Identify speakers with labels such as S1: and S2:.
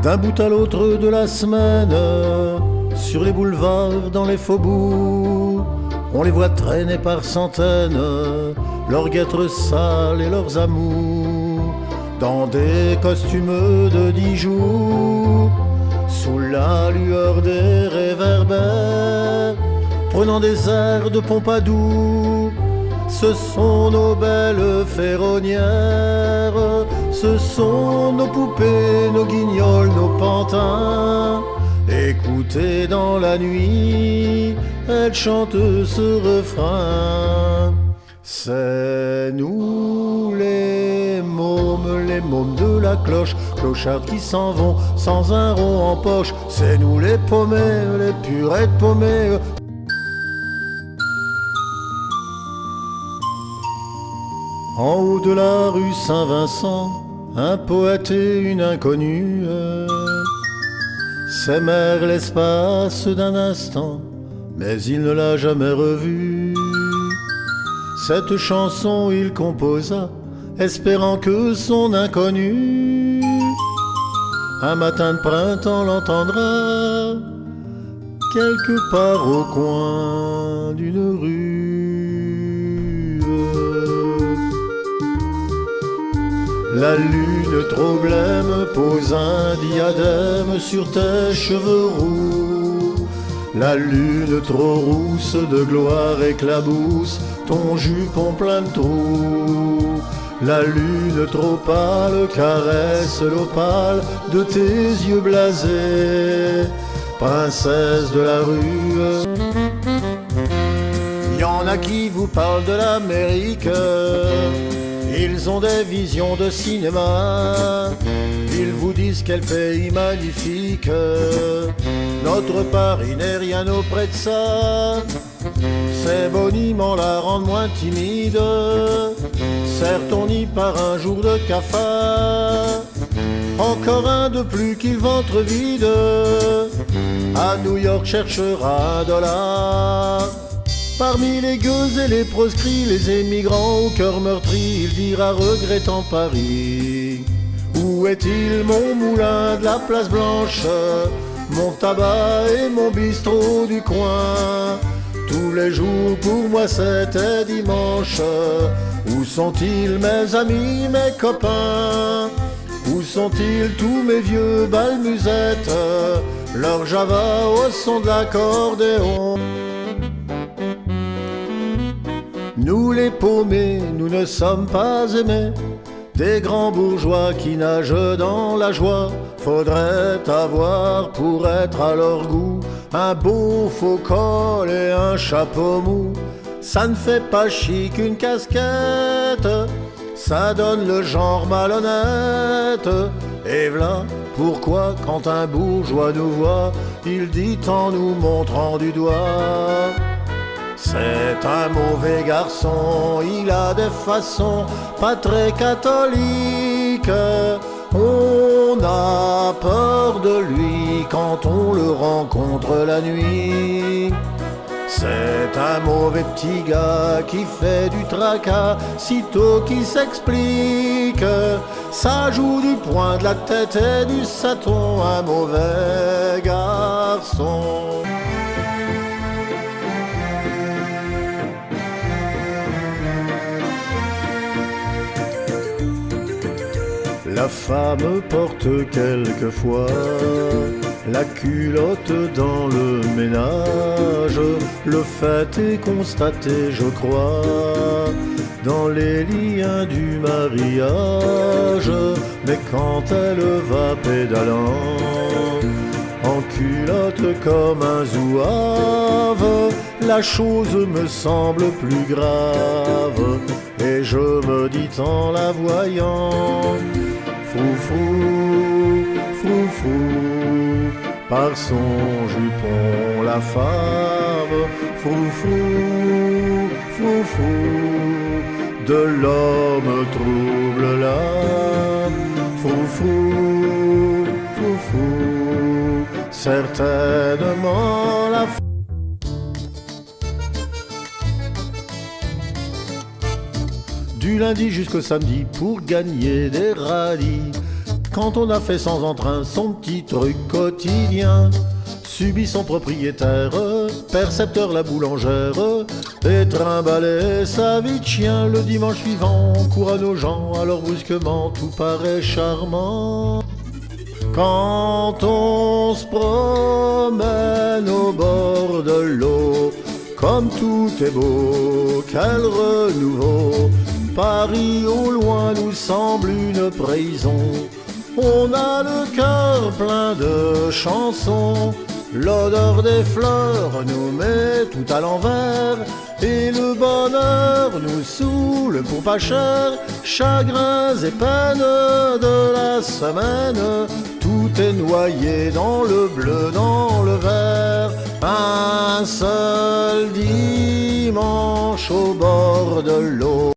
S1: d'un bout à l'autre de la semaine, sur les boulevards, dans les faubourgs, on les voit traîner par centaines, leurs guêtres sales et leurs amours, dans des costumes de 10 jours, sous la lueur des réverbères, prenant des airs de Pompadour. Ce sont nos belles ferronnières, ce sont nos poupées, nos guignols, nos pantins. Écoutez dans la nuit, elles chantent ce refrain. C'est nous les mômes de la cloche, clochards qui s'en vont sans un rond en poche. C'est nous les paumés, les purettes paumées. En haut de la rue Saint-Vincent, un poète et une inconnue s'aimèrent l'espace d'un instant, mais il ne l'a jamais revue. Cette chanson il composa, espérant que son inconnu un matin de printemps l'entendra quelque part au coin d'une rue. La lune trop blême pose un diadème sur tes cheveux roux. La lune trop rousse de gloire éclabousse ton jupon plein de trous. La lune trop pâle caresse l'opale de tes yeux blasés, princesse de la rue. Y en a qui vous parlent de l'Amérique, ils ont des visions de cinéma. Ils vous disent quel pays magnifique, notre Paris n'est rien auprès de ça. Ces boniments la rendent moins timide, certes on y part un jour de cafard. Encore un de plus qui le ventre vide à New York cherchera un dollar. Parmi les gueux et les proscrits, les émigrants au cœur meurtri, il dira regrettant Paris: où est-il mon moulin de la place Blanche, mon tabac et mon bistrot du coin? Tous les jours pour moi c'était dimanche. Où sont-ils mes amis, mes copains? Où sont-ils tous mes vieux balmusettes, leur java au son de l'accordéon? Nous les paumés, nous ne sommes pas aimés des grands bourgeois qui nagent dans la joie. Faudrait avoir pour être à leur goût un beau faux col et un chapeau mou. Ça ne fait pas chic une casquette, ça donne le genre malhonnête. Et v'là pourquoi quand un bourgeois nous voit, il dit en nous montrant du doigt: c'est un mauvais garçon, il a des façons pas très catholiques. On a peur de lui quand on le rencontre la nuit. C'est un mauvais petit gars qui fait du tracas, sitôt qu'il s'explique. Ça joue du poing, de la tête et du saton, un mauvais garçon. La femme porte quelquefois la culotte dans le ménage. Le fait est constaté, je crois, dans les liens du mariage. Mais quand elle va pédalant en culotte comme un zouave, la chose me semble plus grave. Et je me dis en la voyant: froufrou, froufrou, par son jupon la femme, froufrou, froufrou, de l'homme trouble l'âme, froufrou, froufrou, certainement la femme. Du lundi jusqu'au samedi pour gagner des radis, Quand on a fait sans entrain son petit truc quotidien, subit son propriétaire, percepteur la boulangère, et trimbalait sa vie de chien. Le dimanche suivant, on court à nos gens, alors brusquement tout paraît charmant. Quand on se promène au bord de l'eau, comme tout est beau, quel renouveau! Paris au loin nous semble une prison. On a le cœur plein de chansons. L'odeur des fleurs nous met tout à l'envers, et le bonheur nous saoule pour pas cher. Chagrins et peines de la semaine, tout est noyé dans le bleu, dans le vert. Un seul dimanche au bord de l'eau.